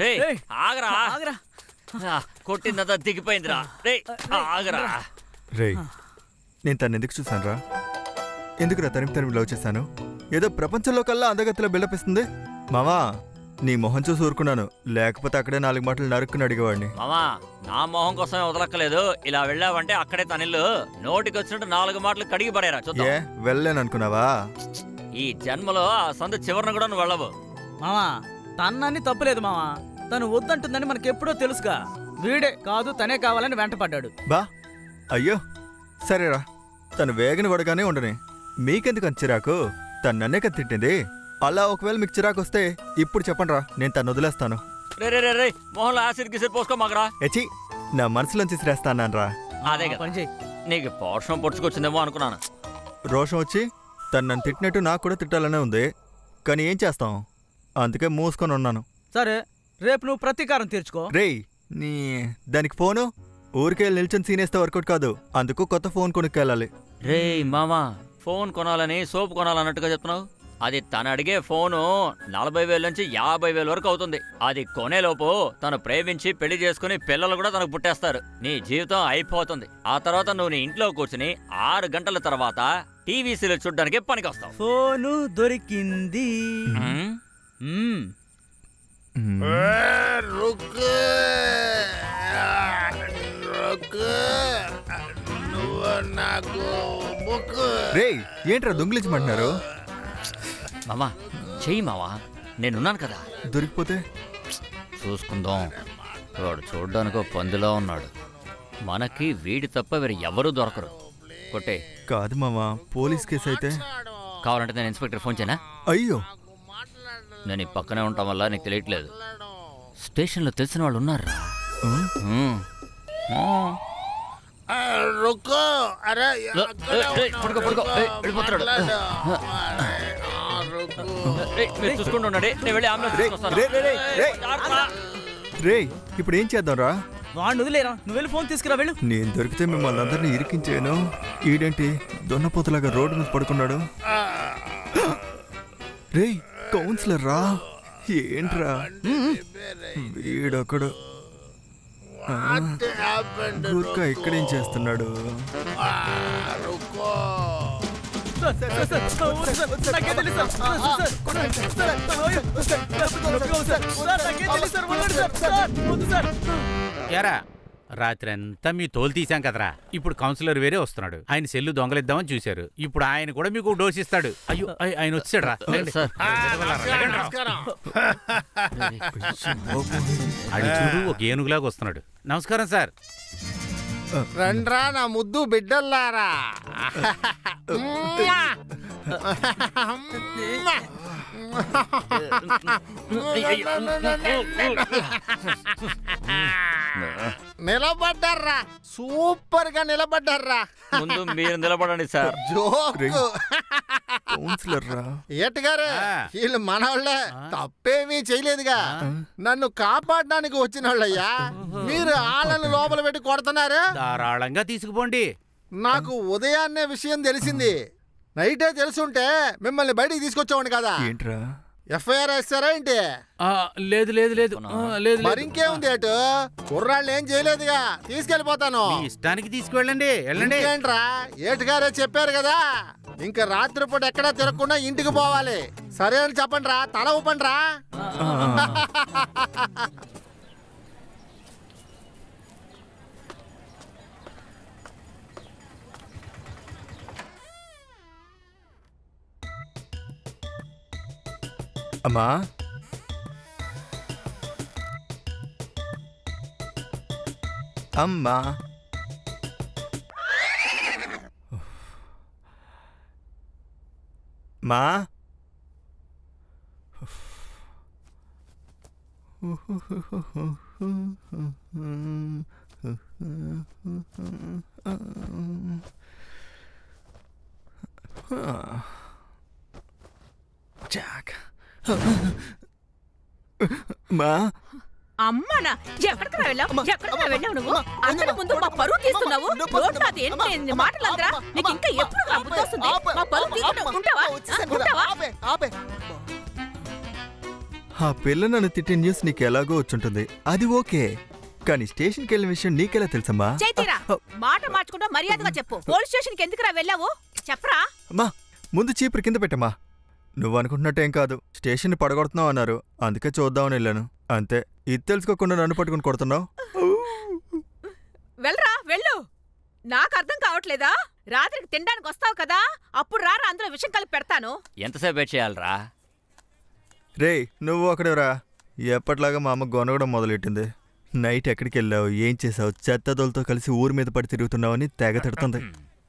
రే ఆగరా ఆగరా, కొట్టిందంతా దిగిపోయిందిరా. రే ఆగరా. రే నేను తను ఎందుకు చూసాను రా? ఎందుకురా తనివి లవ్ చేశాను? ఏదో ప్రపంచంలో కల్లా అందగతిలో బిల్డప్ ఇస్తుంది. మావా నీ మొహం చూసి ఊరుకున్నాను, లేకపోతే అక్కడే 4 మాటలు నరుక్కుని అడిగేవాడిని. మామా నా మొహం కోసమే వదలక్కలేదు. ఇలా వెళ్ళావంటే అక్కడే తనిల్లు నోటికి వచ్చినట్టు 4 మాటలు కడిగి పడేరా. ఏ వెళ్ళలేను అనుకున్నావా? ఈ జన్మలో ఆ సందు చివరిని కూడా నువ్వు వెళ్ళవు. మావా తన్నని తప్పులేదు మావా, తను వద్దంటుందని మనకెప్పుడో తెలుసుగా. వీడే కాదు తనే కావాలని వెంటపడ్డాడు. బా అయ్యో సరేరా, తను వేగన పడగానే ఉండని. మీకెందుకు అంత చిరాకు? తను నన్నే కదా తిట్టింది. అలా ఒకవేళ మీకు చిరాకు వస్తే ఇప్పుడు చెప్పండి రా, నేను తను వదిలేస్తాను. రే రే రే రే మొహంలో యాసిడ్ గిసిడ్ పోసుకో మాకరా. ఎచి నా మనసులోంచి శ్రేస్తాను రా. అదే పని చేయి. నీకు పోషణం పొడుచుకొచ్చిందేమో అనుకున్నాను. రోషం వచ్చి తను నన్ను తిట్టినట్టు నాకు కూడా తిట్టాలనే ఉంది, కానీ ఏం చేస్తాం, అందుకే మూసుకొని ఉన్నాను. సరే రేపు నువ్వు ప్రతీకారం తీర్చుకో. రేయ్ నీ దానికి ఫోను ఊరికే నిల్చొని సీనేస్తే వర్కౌట్ కాదు, అందుకు కొత్త ఫోన్ కొనుక్కెళ్ళాలి. రే మామా ఫోన్ కొనాలని సోపు కొనాలన్నట్టుగా చెప్తున్నావు. అది తను అడిగే ఫోను 40,000 నుంచి 50,000 వరకు అవుతుంది. అది కొనేలోపు తను ప్రేమించి పెళ్లి చేసుకుని పిల్లలు కూడా తనకు పుట్టేస్తారు. నీ జీవితం అయిపోతుంది. ఆ తర్వాత నువ్వు నీ ఇంట్లో కూర్చుని 6 గంటల తర్వాత టీవీ సీరియల్ చూడడానికి పనికొస్తావు. ఫోను దొరికింది. రేయ్ ఏంట్రా దొంగిలించమంటున్నారు? మామా చెయ్యి మావా, నేనున్నాను కదా. దొరికిపోతే చూసుకుందాం. వాడు చూడ్డానికో పందిలా ఉన్నాడు. మనకి వీడి తప్ప వేరే ఎవరూ దొరకరు. కొట్టే. కాదు మావా, పోలీస్ కేసు అయితే. కావాలంటే నేను ఇన్స్పెక్టర్ ఫోన్ చేయనా? అయ్యో నేను ఈ పక్కనే ఉండటం వల్ల నీకు తెలియట్లేదు. స్టేషన్లో తెలిసిన వాళ్ళు ఉన్నారా? చూసుకుంటూ ఉన్నాడే, నేను వెళ్ళి రేయ్ ఇప్పుడు ఏం చేద్దాం రా? వాడిని వదిలేరా, నువ్వు వెళ్ళి ఫోన్ తీసుకురా వెళ్ళు. నేను దొరికితే మిమ్మల్ని అందరినీ ఇరికించాను. ఈడేంటి దొన్నపోతులాగా రోడ్డు మీద పడుకున్నాడు? రేయ్ కౌన్సిలర్ రా. ఏంట్రా వీడొకడు గుర్కా ఇక్కడేం చేస్తున్నాడు? ఎరా రాత్రి అంతా మీ తోలు తీసాం కదరా. ఇప్పుడు కౌన్సిలర్ వేరే వస్తున్నాడు. ఆయన సెల్లు దొంగలిద్దామని చూశారు. ఇప్పుడు ఆయన కూడా మీకు డోస్ ఇస్తాడు. అయ్యో ఆయన వచ్చాడు రా. అది చూడు ఒక ఏనుగులాగా వస్తున్నాడు. నమస్కారం సార్. రండ్రా నా ముద్దు బిడ్డల్లారా. నిలబడ్డారా, సూపర్ గా నిలబడ్డారా. ముందు మీరు నిలబడండి సార్. ఏటగారు వీళ్ళు మనవాళ్ళే, తప్పేమీ చేయలేదుగా. నన్ను కాపాడడానికి వచ్చిన వాళ్ళయ్యా, మీరు ఆళ్ళని లోపల పెట్టి కొడుతున్నారు. ధారాళంగా తీసుకుపోండి. నాకు ఉదయాన్నే విషయం తెలిసింది. నైటే తెలుసుంటే మిమ్మల్ని బయటికి తీసుకొచ్చావండి కదా. ఏంట్రా ఎఫ్ఐఆర్ వేస్తారా ఏంటి? లేదు లేదు లేదు లేదు. మరింకేముంది ఏటు, కుర్రాళ్ళు ఏం చేయలేదుగా, తీసుకెళ్ళిపోతాను. ఇష్టానికి తీసుకువెళ్ళండి. వెళ్ళండి. ఏంట్రా ఏటుగారే చెప్పారు కదా, ఇంకా రాత్రిపూట ఎక్కడా తిరగకుండా ఇంటికి పోవాలి. సరే అని చెప్పండి రా, తల ఊపండి రా. అమ్మా అమ్మా మా జాక్ మా అమ్మనా, ఎక్కడికి వెళ్ళావు? ఎక్కడికి వెళ్ళావు నువ్వు? అందరి ముందు మా పరువు తీస్తున్నావు. రోడ్డు అది ఎన్ని మాటలందరా, నీకు ఇంకా ఎప్పుడు బుద్ధి వస్తుంది? మా పరువు తీయకుండా ఉంటావా? ఆ పిల్ల నన్ను తిట్టిన న్యూస్ నీకు ఎలాగో వచ్చుంటుంది, అది ఓకే. కానీ స్టేషన్కి వెళ్ళిన విషయం నీకెలా తెలుసమ్మా? చైతీరా మాట మార్చుకుంటా మర్యాదగా చెప్పు. పోలీస్ స్టేషన్ కి ఎందుకురా వెళ్ళావు చెప్పరా? అమ్మా ముందు చీపురు కింద పెట్టమ్మా. నువ్వు అనుకుంటున్నట్టేం కాదు, స్టేషన్ని పడగొడుతున్నావు అన్నారు, అందుకే చూద్దామని వెళ్ళాను అంతే. ఇది తెలుసుకోకుండా నన్ను పట్టుకుని కొడుతున్నావు. వెళ్ళరా వెళ్ళు. నాకు అర్థం కావట్లేదా? రాత్రికి తినడానికి వస్తావు కదా, అప్పుడు రారా, అందులో విషయం కలిపి పెడతాను. ఎంతసేపు వెయిట్ చేయాలరా? రేయ్ నువ్వు అక్కడేరా. ఎప్పట్లాగా మా అమ్మ గొనగడం మొదలెట్టింది. నైట్ ఎక్కడికి వెళ్ళావు, ఏం చేసావు, చెత్తదోలతో కలిసి ఊరి మీద పడి తిరుగుతున్నావని తెగ తిడుతుంది.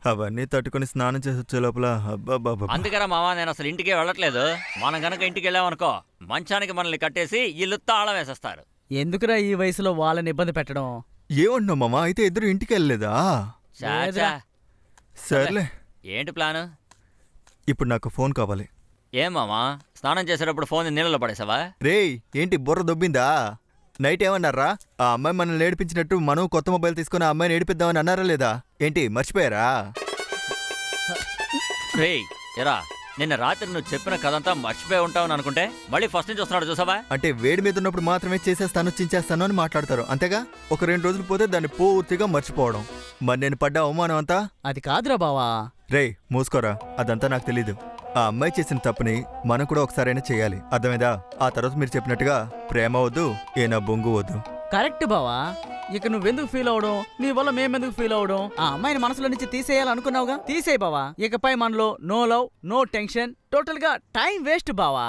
అవన్నీ తట్టుకుని స్నానం చేసి వచ్చే లోపల అబ్బాబాబా. అందుకరా మావా నేను అసలు ఇంటికే వెళ్ళట్లేదు. మనం గనక ఇంటికి వెళ్ళామనుకో మంచానికి మనల్ని కట్టేసి ఇల్లు తాళం వేసేస్తారు. ఎందుకురా ఈ వయసులో వాళ్ళని ఇబ్బంది పెట్టడం? ఏమంటున్నావు మామ? అయితే ఇద్దరు ఇంటికి వెళ్ళలేదా? చాచా సర్లే. ఏంటి ప్లాను? ఇప్పుడు నాకు ఫోన్ కావాలి. ఏం మామా స్నానం చేసేటప్పుడు ఫోన్ నీళ్ళలో పడేసావా? రేయ్ ఏంటి బుర్ర దొబ్బిందా? నైట్ ఏమన్నారా? ఆ అమ్మాయి మనల్ని ఏడిపించినట్టు మనం కొత్త మొబైల్ తీసుకుని ఆ అమ్మాయిని ఏడిపిద్దామని అన్నారా లేదా? ఏంటి మర్చిపోయారా? రేయ్ ఎరా నిన్న రాత్రి నువ్వు చెప్పిన కథంతా మర్చిపోయి ఉంటావని అనుకుంటే మళ్ళీ ఫస్ట్ నుంచి వస్తున్నాడు చూసావా? అంటే వేడి మీద ఉన్నప్పుడు మాత్రమే చేసేస్తాను చించేస్తాను అని మాట్లాడతారు అంతేగా. ఒక 2 రోజులు పోతే దాన్ని పూర్తిగా మర్చిపోవడం. మరి నేను పడ్డ అవమానం అంతా? అది కాదురా బావా. రేయ్ మూసుకోరా, అదంతా నాకు తెలీదు. ఆ అమ్మాయి చేసిన తప్పుని మనం కూడా ఒకసారైనా చేయాలి, అర్థమైందా? ఆ తర్వాత మీరు చెప్పినట్టుగా ప్రేమ వద్దు, ఏనా బొంగు వద్దు. కరెక్ట్ బావా. ఇక నువ్వెందుకు ఫీల్ అవడం, నీ వల్ల మేమెందుకు ఫీల్ అవడం? ఆ అమ్మాయిని మనసులో నుంచి తీసేయాలనుకున్నావుగా, తీసేయి బావా. ఇకపై మనలో no love, no tension, total గా టైం వేస్ట్ బావా.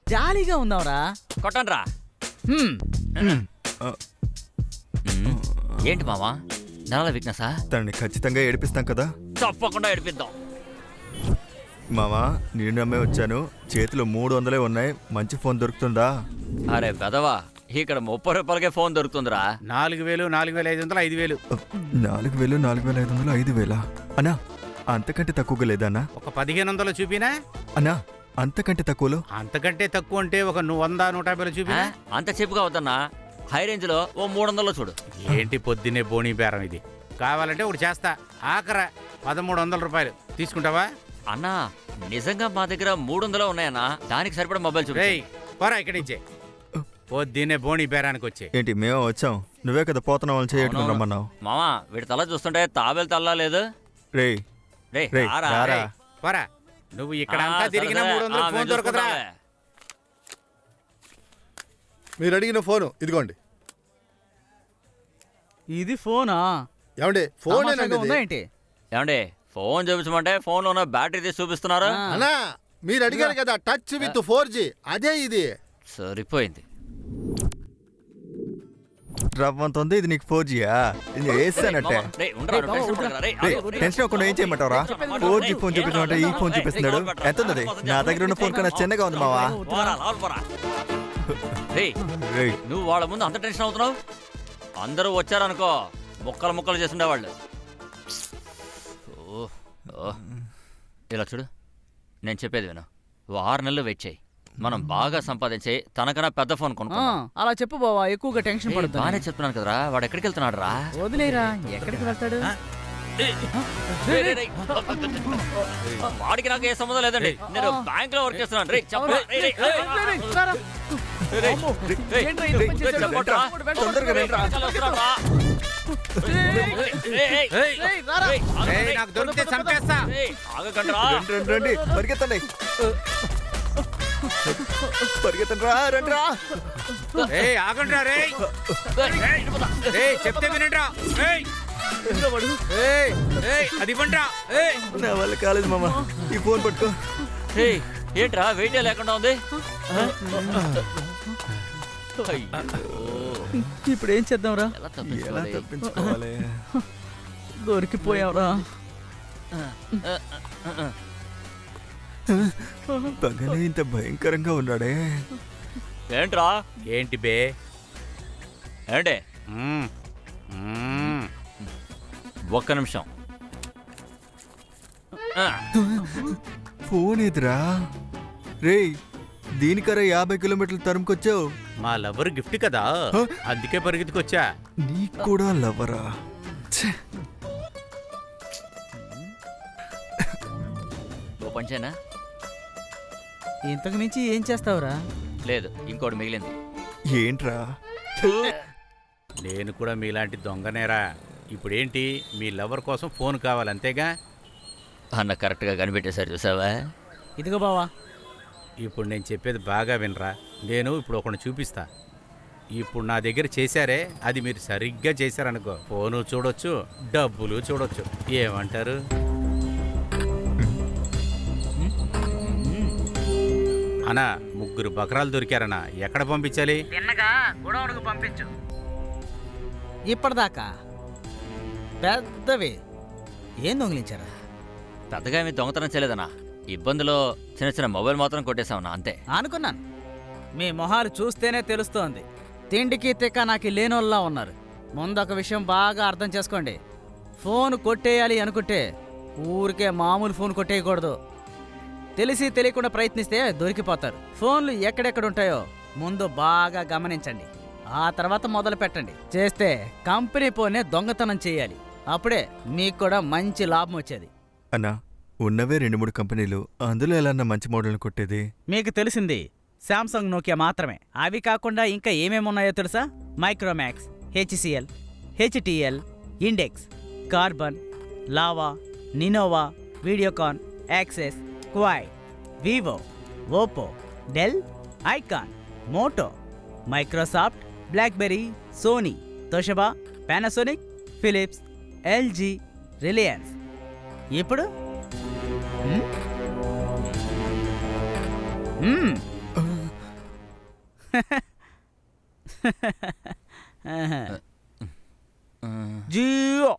జాలీగా ఉందాంరా. కొట్టండ్రా. ఆ, ఏంటి మామా నరాల వీక్నెసా? తనని ఖచ్చితంగా ఏడిపిస్తాం కదా. తప్పకుండా ఏడిపిద్దాం. మామా నేను నమ్మే వచ్చాను, చేతిలో 300 ఉన్నాయి, మంచి ఫోన్ దొరుకుతుందా? అరే పెదవా ఇక్కడ 30 రూపాయలకే ఫోన్ దొరుకుతుందిరా. 4,000, 4,500, 5,000. 4,000, 4,500, 5,000 అన్నా? అంతకంటే తక్కువగా లేదా అన్నా? ఒక 1,500 చూపినా? అన్నా అంతకంటే తక్కువలో? అంతకంటే తక్కువ అంటే ఒక 100, 150 ఆ? చూపినా? అంత చెప్పుగా వద్దన్నా, హై రేంజ్ లో ఓ 300లో చూడు. ఏంటి పొద్దున్నే బోణీ బేరం ఇది? కావాలంటే ఒకటి చేస్తా, ఆఖర 1,300 రూపాయలు తీసుకుంటావా? అన్నా నిజంగా మా దగ్గర 300 ఉన్నాయన్నా, దానికి సరిపడా మొబైల్ చూడు. రేయ్ పోరా ఇక్కడి నుంచే. పొద్దున్నే బోణీ బేరానికి వచ్చే. ఏంటి మేము వచ్చాం, నువ్వే కదా పోతున్నావు అని చేయట్టుకుని రమ్మన్నావు. మామా వీడి తల చూస్తుంటే తాబేలు తల్లా లేదు. రేయ్ రేయ్ రేయ్, రారా. రారా. రేయ్, పోరా. నువ్వు ఇక్కడ ఆ, అంతా సరే, తిరిగినా సరే. 300 ఆ, ఫోన్ మేము దొరకదురా? చూసుకుంటాంలే. మీరు అడిగిన ఫోను ఇదిగోండి. ఇది ఫోనా? ఏమండి ఫోన్ తమాషాగా ఉందా ఏంటి? ఏమండి ఫోన్ చూపించమంటే ఫోన్ లో ఉన్న బ్యాటరీ తీసి చూపిస్తున్నారు. ఆ. అన్నా మీరు అడిగారు కదా టచ్ విత్ 4G, అదే ఇది. సరిపోయింది. రవ్వంత ఉంది, ఇది నీకు 4Gయా? ఇది వేస్తానంటే. రేయ్, ఉండరా, రేయ్, బావ, టెన్షన్ ఉండరా. పడకురా, రేయ్, రేయ్, ఆగు, రేయ్. టెన్షన్ అవ్వకుండా ఏం చేయమంటావురా? 4G ఫోన్ చూపించమంటే ఈ ఫోన్ చూపిస్తున్నాడు. ఎంత ఉంది? నా దగ్గర ఉన్న ఫోన్ కన్నా చిన్నగా ఉంది మావా. పోరా, లోపల పోరా. రేయ్, రేయ్ నువ్వు వాళ్ళ ముందు అంత టెన్షన్ అవుతున్నావు? అందరూ వచ్చారనుకో ముక్కలు ముక్కలు చేసి ఉండేవాళ్ళు. ఓ, ఓ. ఇలా చూడు, నేను చెప్పేది విను. 6 నెలలు వెయిట్ చేయి, మనం బాగా సంపాదించి తనకన్నా పెద్ద ఫోన్ ఆ, కొనుక్కుందాం. అలా చెప్పు బావా, ఎక్కువగా టెన్షన్ ఏయ్, పడుతుంది. బానే చెప్తున్నాను కదరా. వాడు ఎక్కడికి వెళ్తున్నాడు రా? వదిలేరా, ఎక్కడికి వెళ్తాడు? వాడికి నాకు ఏ సంబంధం లేదండి. నేను బ్యాంక్ లో వర్క్ చేస్తున్నాను. రేయ్, చెప్పరా, రేయ్, రేయ్, రేయ్, రేయ్, రేయ్, రారా. రేయ్, అమ్మో, రేయ్, ఏంట్రా ఇది పని చేశాడు? చెప్పరా. తొందరగా రండిరా. వెనకాల వస్తున్నాడు రా. రేయ్, రేయ్, రేయ్, రారా. రేయ్, ఆగండి, రేయ్, నాకు దొరికితే చంపేస్తా. రేయ్, ఆగకండి రా. రండి రండి రండి, పరిగెత్తండి పరిగెత్తండి రా, రండి రా. రేయ్ ఆగండ్రా రేయ్. రేయ్ చెప్తే వినండ్రా. రేయ్ రేయ్, రేయ్, అది ఇవ్వండ్రా. రేయ్ నా వల్ల కాలేదు మామ, ఈ ఫోన్ పట్టుకో. రేయ్, ఏంట్రా వెయిటే లేకుండా ఉంది? అయ్యో, ఇప్పుడు ఏం చేద్దాంరా? ఎలా ఎలా తప్పించుకోవాలి? తప్పించుకోవాలి? దొరికిపోయావురా. పగలే ఇంత భయంకరంగా ఉన్నాడే. ఏంట్రా? ఏంటి బే? ఏంటి? మ్మ్. మ్మ్. ఒక్క నిమిషం. ఫోన్ ఎదురా? రేయ్ దీనికరా 50 కిలోమీటర్లు తరుముకొచ్చావు? మా లవర్ గిఫ్ట్ కదా, అందుకే పరిగెత్తుకొచ్చా. నీకు కూడా లవరా? ఛే. ఓ పంచేనా? ఇంతకు మించి ఏం చేస్తావురా? లేదు ఇంకోటి మిగిలింది. ఏంట్రా? నేను కూడా మీలాంటి దొంగనేరా. ఇప్పుడేంటి మీ లవర్ కోసం ఫోన్ కావాలి అంతేగా? అన్న కరెక్ట్గా కనిపెట్టేశారు చూసావా? ఇదిగో బావా. ఇప్పుడు నేను చెప్పేది బాగా వినరా. నేను ఇప్పుడు ఒకటి చూపిస్తా. ఇప్పుడు నా దగ్గర చేశారే, అది మీరు సరిగ్గా చేశారనుకో, ఫోను చూడొచ్చు, డబ్బులు చూడొచ్చు. ఏమంటారు? అన్నా, 3 బకరాలు దొరికారన్నా. ఎక్కడ పంపించాలి? తిన్నగా గొడవలకు పంపించు. ఇప్పటిదాకా పెద్దవి ఏం దొంగిలించారా? పెద్దగా ఏమీ దొంగతనం చేయలేదన్నా. ఇబ్బందిలో చిన్న చిన్న మొబైల్ మాత్రం కొట్టేశామన్నా, అంతే. అనుకున్నాను. మీ మొహాలు చూస్తేనే తెలుస్తోంది. తిండికి తిక్క నాకు లేనోళ్ళలా ఉన్నారు. ముందొక విషయం బాగా అర్థం చేసుకోండి. ఫోన్ కొట్టేయాలి అనుకుంటే ఊరికే మామూలు ఫోన్ కొట్టేయకూడదు. తెలిసి తెలియకుండా ప్రయత్నిస్తే దొరికిపోతారు. ఫోన్లు ఎక్కడెక్కడ ఉంటాయో ముందు బాగా గమనించండి. ఆ తర్వాత మొదలు పెట్టండి. చేస్తే కంపెనీ ఫోనే దొంగతనం చేయాలి. అప్పుడే మీకు కూడా మంచి లాభం వచ్చేది. అన్నా, ఉన్నవే 2-3 కంపెనీలు, అందులో ఎలా మంచి మోడల్ని కొట్టేది? మీకు తెలిసింది శాంసంగ్, నోకియా మాత్రమే. అవి కాకుండా ఇంకా ఏమేమున్నాయో తెలుసా? మైక్రోమాక్స్, హెచ్సిఎల్, హెచ్టిఎల్, ఇండెక్స్, కార్బన్, లావా, నినోవా, వీడియోకాన్, యాక్సెస్, క్వాయ్, వివో, ఓపో, డెల్, ఐకాన్, Moto, Microsoft, BlackBerry, Sony, Toshiba, Panasonic, Philips, LG, Reliance. ఇప్పుడు జియో